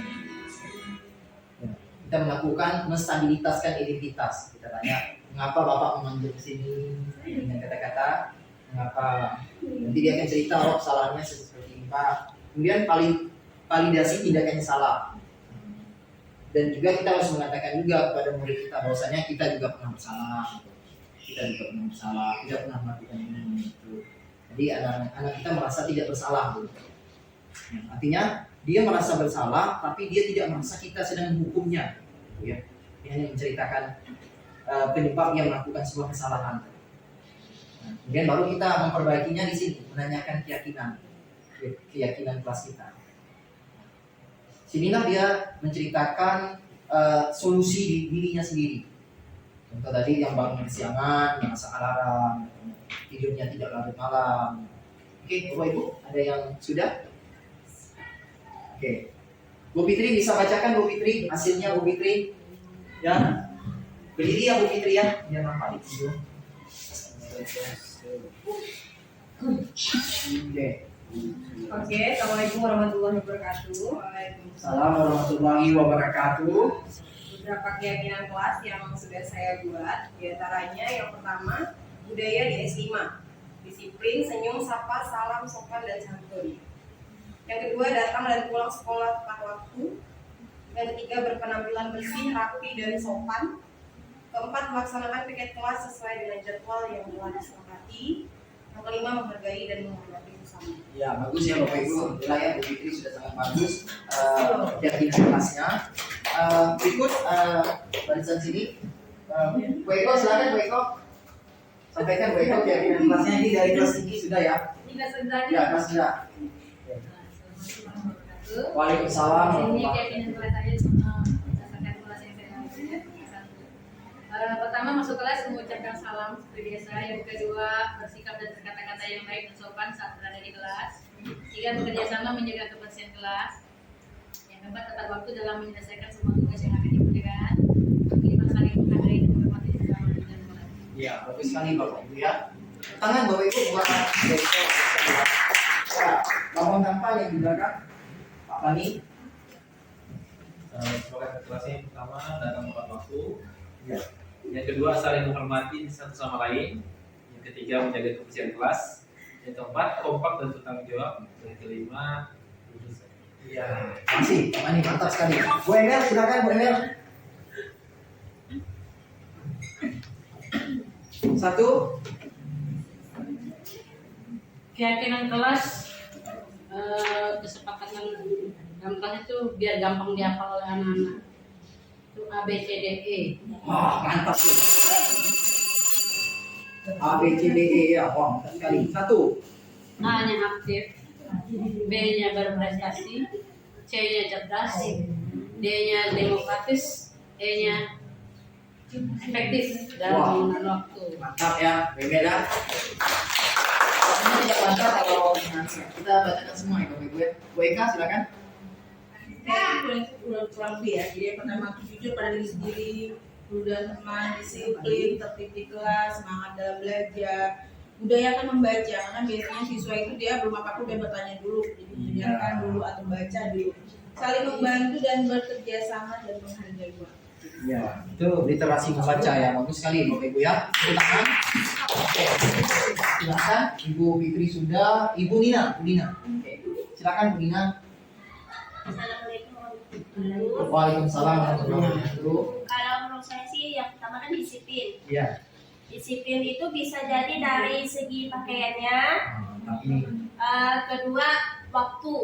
Kita melakukan menstabilitaskan identitas. Kita tanya, mengapa Bapak memanggil ke sini dengan kata-kata, mengapa? Nanti dia akan cerita, oh salahnya seperti ini Pak. Kemudian validasi tindakannya salah. Dan juga kita harus mengatakan juga kepada murid kita bahwasanya kita juga pernah bersalah. Kita juga pernah bersalah, tidak pernah melakukan ini itu. Jadi anak-anak kita merasa tidak bersalah. Artinya dia merasa bersalah, tapi dia tidak merasa kita sedang menghukumnya. Ya. Dia hanya menceritakan penyebab yang melakukan sebuah kesalahan. Nah, kemudian baru kita memperbaikinya di sini, menanyakan keyakinan kelas kita. Sinilah dia menceritakan solusi di dirinya sendiri. Contoh tadi yang bangun kesiangan, merasa alarm, tidurnya tidak larut malam. Oke, Bapak Ibu, ada yang sudah? Oke, Bu Fitri bisa bacakan Bu Fitri hasilnya Bu Fitri? Ya, berdiri ya Bu Fitri ya, biar nampak di video. Oke. Oke, Assalamualaikum warahmatullahi wabarakatuh. Salam warahmatullahi wabarakatuh. Beberapa keyakinan kelas yang sudah saya buat, diantaranya yang pertama, budaya di S5, disiplin, senyum, sapa, salam, sopan, dan santun. Yang kedua, datang dan pulang sekolah tepat waktu. Yang ketiga, berpenampilan bersih, rapi, dan sopan. Keempat, melaksanakan piket kelas sesuai dengan jadwal yang telah disepakati. Yang kelima, menghargai dan menghormati bersama. Ya, bagus ya Bapak Ibu. Wilayah Bu Fitri sudah sangat bagus keyakinan kelasnya. Berikut barisan sini. Bu Eko, silakan Bu Eko. Sampaikan Bu Eko keyakinan kelasnya ini dari kelas tinggi sudah ya? Tidak sebentar. Ya, kelas sudah. Waalaikumsalam. Ini keyakinan kelas saya berdasarkan kelas yang saya lalui ya. Pertama masuk kelas mengucapkan salam seperti biasa. Yang kedua bersikap dan berkata-kata yang baik dan sopan saat berada di kelas. Tiga, bekerja sama menjaga kebersihan kelas. Yang keempat, tepat waktu dalam menyelesaikan semua tugas yang akan diberikan. Lima, saling menghargai dan menghormati sesama dan orang. Ya, bagus sekali Bapak Ibu ya. Tangan Bapak Ibu buat Bu Eko. Ya, lawan tanpa yang di belakang. Pak Fani. Sebagai kelasnya yang pertama datang tepat waktu. Ya. Yang kedua saling menghormati satu sama lain. Yang ketiga menjaga kebersihan kelas. Yang keempat kompak dan bertanggung jawab. Dan kelima lulus. Iya, masih Pak Fani mantap sekali. Bu Emel silakan Bu Emel. Satu. Keyakinan kelas kesepakatan gampangnya tuh biar gampang dihafal oleh anak-anak. Itu A B C D E. Wah, mantap tuh. A, B, C, D, E, ya. Wah, mantap sekali. 1. A-nya aktif, B-nya berprestasi, C-nya cerdas, D-nya demokratis, E-nya efektif dalam menggunakan waktu. Mantap ya, Beda. Ini tidak lancar kalau kita bacakan semua ya, Bapak Ibu ya. Bu Eka, silakan. kurang lebih ya. Jadi yang pertama itu jujur pada diri sendiri, kemudian teman, disiplin, tertib di kelas, semangat dalam belajar, budayakan membaca. Karena biasanya siswa itu dia belum apa-apa dia bertanya dulu, jadi mendengarkan dulu atau baca dulu. Saling membantu dan bekerja sama dan menghargai waktu. Ya, itu literasi membaca ya, bagus sekali Bapak Ibu ya. Tepuk tangan. Oke, silakan Ibu Fitri sudah, Ibu Nina, Oke, silakan Bu Nina. Assalamualaikum warahmatullahi wabarakatuh. Waalaikumsalam warahmatullahi wabarakatuh. Kalau menurut saya sih yang pertama kan disiplin. Iya. Disiplin itu bisa jadi dari segi pakaiannya. Ini. Kedua waktu.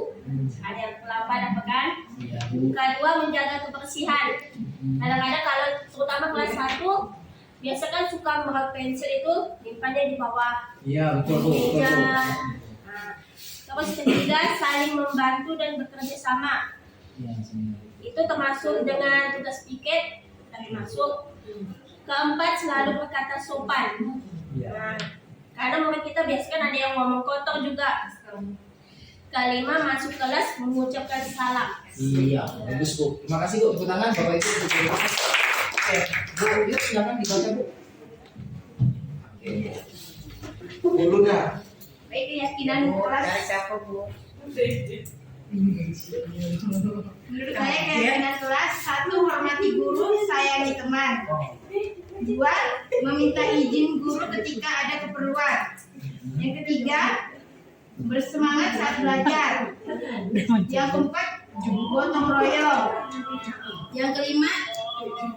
Ada yang terlambat apa kan? Iya, Bu. Kedua menjaga kebersihan. Kadang-kadang kalau terutama kelas 1 biasa kan suka memegang pensil itu nyimpannya di bawah Iya, betul. meja. Terus ketiga saling membantu dan bekerja sama. Iya, Itu termasuk dengan tugas piket tadi masuk. Keempat selalu berkata sopan. Nah, karena murid kita biasanya kan ada yang ngomong kotor juga. Kelima masuk kelas mengucapkan salam. Iya, bagus Bu. Terima kasih Bu. Tepuk tangan Bapak Ibu. Oke, Bu, yuk silakan dibaca Bu. Oke. Bu Luna. Baik keyakinan kelas. Siapa Bu? Menurut saya keyakinan kelas 1 hormati guru, sayangi teman. 2 meminta izin guru ketika ada keperluan. Yang ketiga bersemangat saat belajar. Yang keempat gotong royong. Yang kelima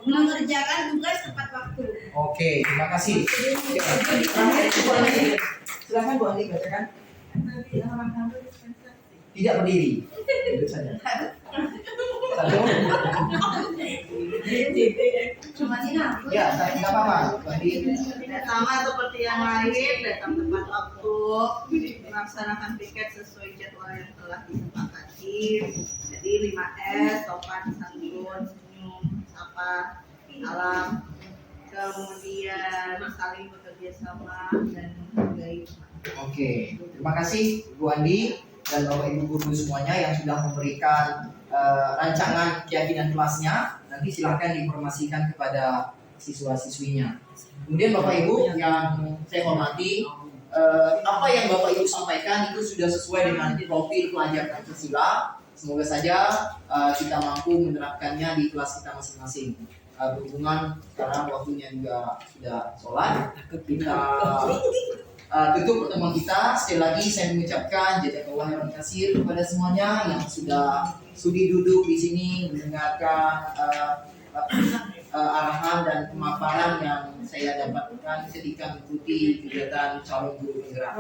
mengerjakan tugas tepat waktu. Oke, terima kasih. Terakhir Bu Andi. Silakan Bu Andi bacakan. Tidak berdiri. Duduk saja. Satu. Cuma ini aku. Ya, tidak apa-apa. Bu Andi. Sama seperti yang lain, datang tepat waktu, melaksanakan piket sesuai jadwal yang telah disepakati. Jadi 5S, sopan, santun, senyum, sapa, salam, kemudian saling bekerja sama dan menghargai. Oke, terima kasih Bu Andi dan Bapak Ibu guru semuanya yang sudah memberikan rancangan keyakinan kelasnya. Nanti silahkan diinformasikan kepada siswa-siswinya. Kemudian Bapak Ibu yang saya hormati, apa yang Bapak Ibu sampaikan itu sudah sesuai dengan profil pelajar Pancasila. Semoga saja kita mampu menerapkannya di kelas kita masing-masing. Berhubungan sekarang waktunya juga sudah sholat, kita tutup pertemuan kita. Sekali lagi saya mengucapkan jazakallahu khairan katsir kepada semuanya yang sudah sudi duduk di sini mendengarkan arahan dan pemaparan yang saya dapatkan ketika mengikuti kegiatan calon guru penggerak.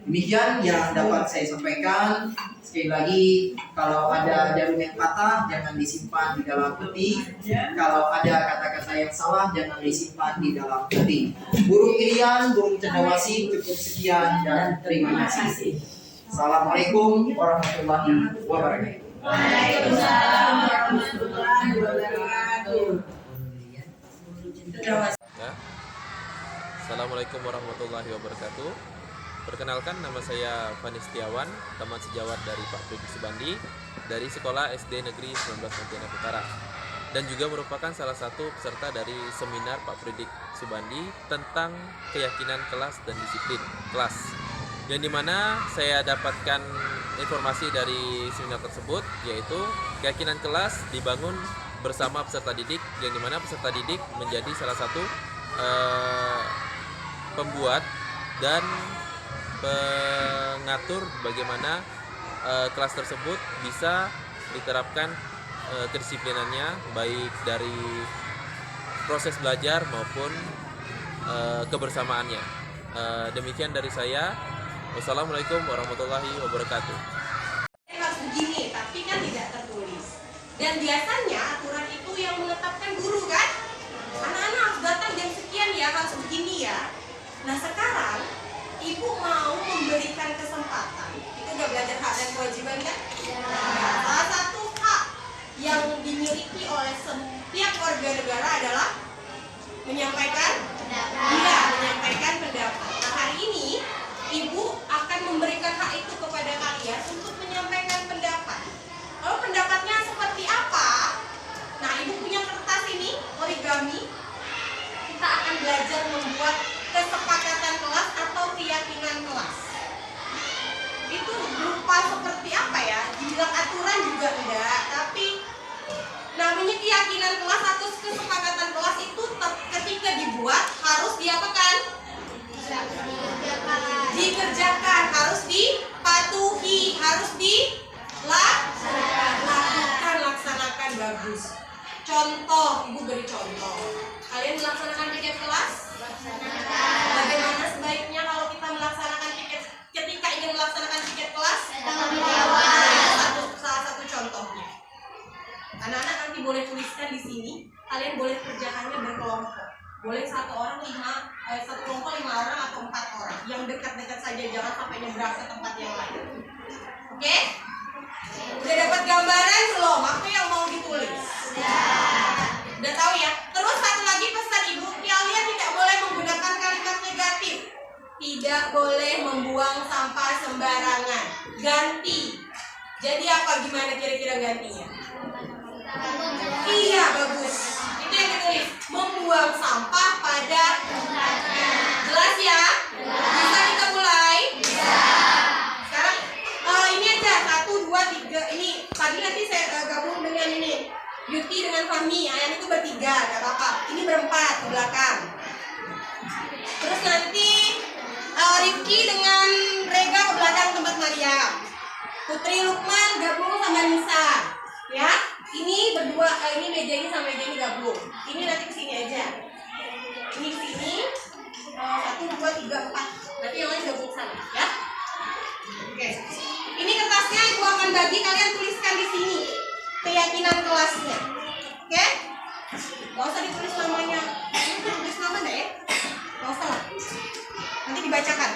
Demikian yang dapat saya sampaikan. Sekali lagi, kalau ada jarum yang patah jangan disimpan di dalam peti. Kalau ada kata-kata yang salah jangan disimpan di dalam peti. Burung Irian, burung cendawasih, cukup sekian dan terima kasih. Assalamualaikum warahmatullahi wabarakatuh. Waalaikumsalam warahmatullahi wabarakatuh. Assalamualaikum warahmatullahi wabarakatuh. Perkenalkan, nama saya Fani Setiawan, teman sejawat dari Pak Predik Subandi dari Sekolah SD Negeri 19 Pontianak Utara, dan juga merupakan salah satu peserta dari seminar Pak Predik Subandi tentang keyakinan kelas dan disiplin kelas, yang dimana saya dapatkan informasi dari seminar tersebut, yaitu keyakinan kelas dibangun bersama peserta didik, yang dimana peserta didik menjadi salah satu pembuat dan pengatur bagaimana kelas tersebut bisa diterapkan kedisiplinannya, baik dari proses belajar maupun kebersamaannya. Demikian dari saya. Wassalamualaikum warahmatullahi wabarakatuh. Dan biasanya aturan itu yang menetapkan guru kan? Anak-anak harus datang jam sekian ya, harus begini ya. Nah sekarang ibu mau memberikan kesempatan. Itu udah belajar hak dan kewajiban kan? Nah, salah satu hak yang dimiliki oleh setiap warga negara adalah menyampaikan pendapat. Iya, menyampaikan pendapat. Nah hari ini ibu akan memberikan hak itu kepada kalian untuk menyampaikan pendapat. Lalu pendapatnya seperti apa? Nah ibu punya kertas ini, origami. Kita akan belajar membuat kesepakatan kelas atau keyakinan kelas. Itu berupa seperti apa ya? Dibilang aturan juga enggak, tapi namanya keyakinan kelas atau kesepakatan kelas itu ketika dibuat harus diapakan? Dikerjakan, harus dipatuhi, harus laksanakan. Bagus. Contoh, ibu beri contoh. Kalian melaksanakan piket kelas? Bagaimana sebaiknya kalau kita melaksanakan piket, ketika ingin melaksanakan piket kelas? Salah satu contohnya. Anak-anak nanti boleh tuliskan di sini. Kalian boleh kerjakannya berkelompok. Boleh satu kelompok 5 orang atau 4 orang. Yang dekat-dekat saja, jangan sampai nyebrang ke tempat yang lain. Oke? Udah dapat gambaran belum? Apa yang mau ditulis? Udah tahu ya? Terus satu lagi pesan ibu, kalian tidak boleh menggunakan kalimat negatif. Tidak boleh membuang sampah sembarangan. Ganti. Jadi apa, gimana kira-kira gantinya? Iya, bagus. Itu yang ditulis. Membuang sampah pada tempatnya. Jelas ya? Bisa kita mulai? Bisa. Sekarang ini aja 1, 2, 3. Ini tadi nanti saya gabung dengan ini. Yuti dengan Fahmi. Yang itu bertiga, gak apa-apa. Ini berempat ke belakang. Terus nanti Rifki dengan Rega ke belakang tempat Maria. Putri Lukman gabung sama Nisa. Ya? Ini berdua, ini meja ini sama meja ini gabung. Ini nanti kesini aja. Ini kesini. 1, 2, 3, 4. Nanti yang lain gabung sana, ya? Oke. Ini kertasnya ibu akan bagi, kalian tuliskan di sini keyakinan kelasnya. Oke? Gak usah ditulis namanya. Ini tulis nama enggak ya? Gak usah lah. Nanti dibacakan.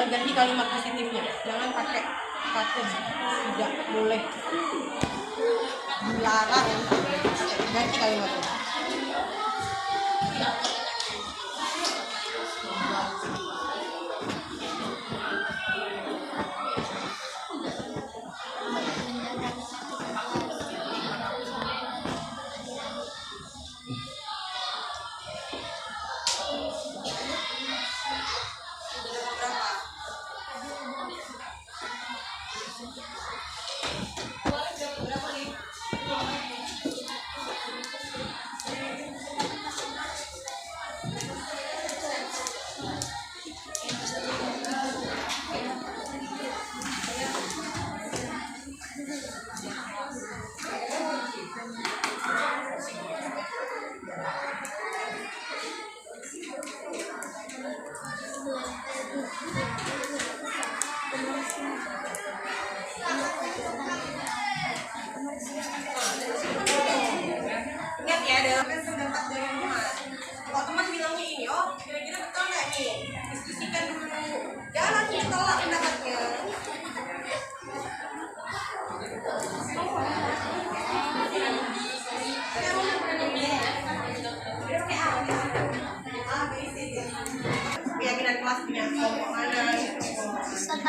Ganti kalimat positifnya, jangan pakai kata tidak boleh, dilarang. Ganti kalimatnya.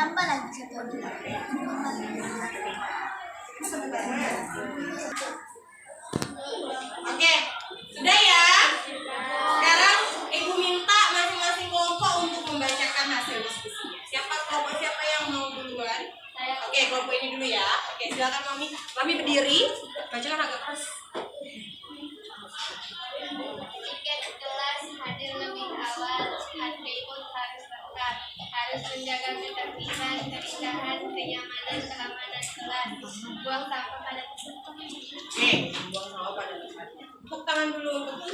tambah lagi satu. Oke, sudah ya. Sekarang Ibu minta masing-masing kelompok untuk membacakan hasil diskusinya. Siapa yang mau duluan? Oke, kelompok ini dulu ya. Oke, silakan Mami. Mami berdiri. Bacakan agak keras. Tiket kelas hadir lebih awal, atribut harus lengkap, harus menjaga ketertiban, keindahan, kenyamanan, keamanan kelas, buang sampah pada tempat. Oke, buang sampah pada tempatnya. Tepuk tangan dulu untuk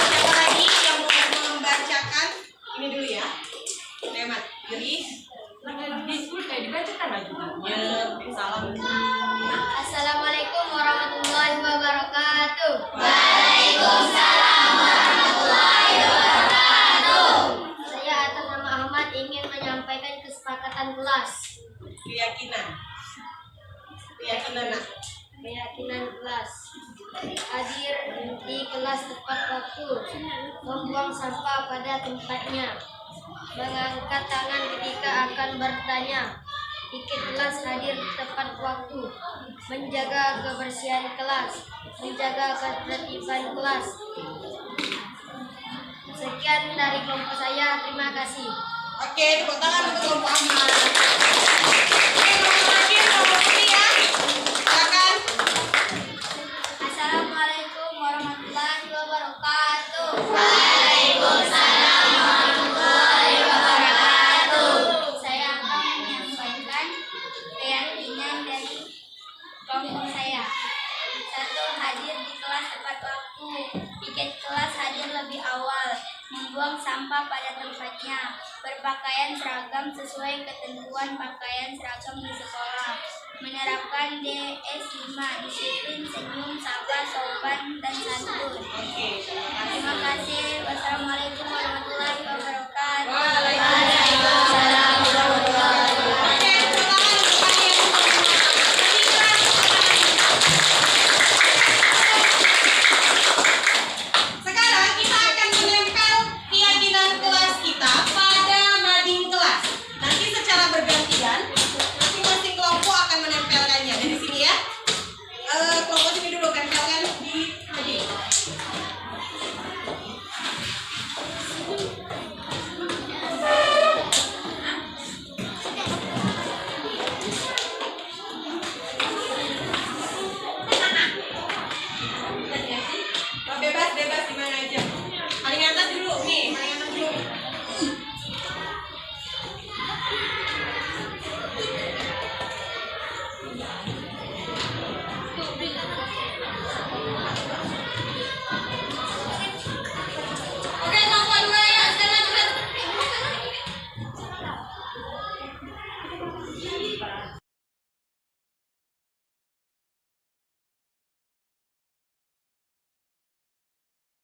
siapa lagi yang mau membacakan? Ini dulu ya. Hemat, jadi dibacakan lagi. Ya, salam. Assalamualaikum warahmatullahi wabarakatuh. Waalaikumsalam warahmatullahi wabarakatuh. Saya atas nama Ahmad ingin menyampaikan kesepakatan kelas. Keyakinan kelas. Hadir di kelas tepat waktu, membuang sampah pada tempatnya, mengangkat tangan ketika akan bertanya. Tiket kelas hadir tepat waktu, menjaga kebersihan kelas, menjaga ketertiban kelas. Sekian dari kelompok saya, terima kasih. Oke, tepuk tangan untuk kelompok Ahmad. Oke, kelompok lagi, kelompok putih ya. Silakan. Assalamualaikum warahmatullahi wabarakatuh. Waalaikumsalam warahmatullahi wabarakatuh. Saya akan menyampaikan keyakinan dari kelompok saya. 1. Hadir di kelas tepat waktu. Tiket kelas hadir lebih awal. Membuang sampah pada tempatnya. Berpakaian seragam sesuai ketentuan pakaian seragam di sekolah. Menerapkan DS5, disiplin, senyum, sabar, sopan, dan santun. Terima kasih. Wassalamualaikum warahmatullahi wabarakatuh. Waalaikumsalam.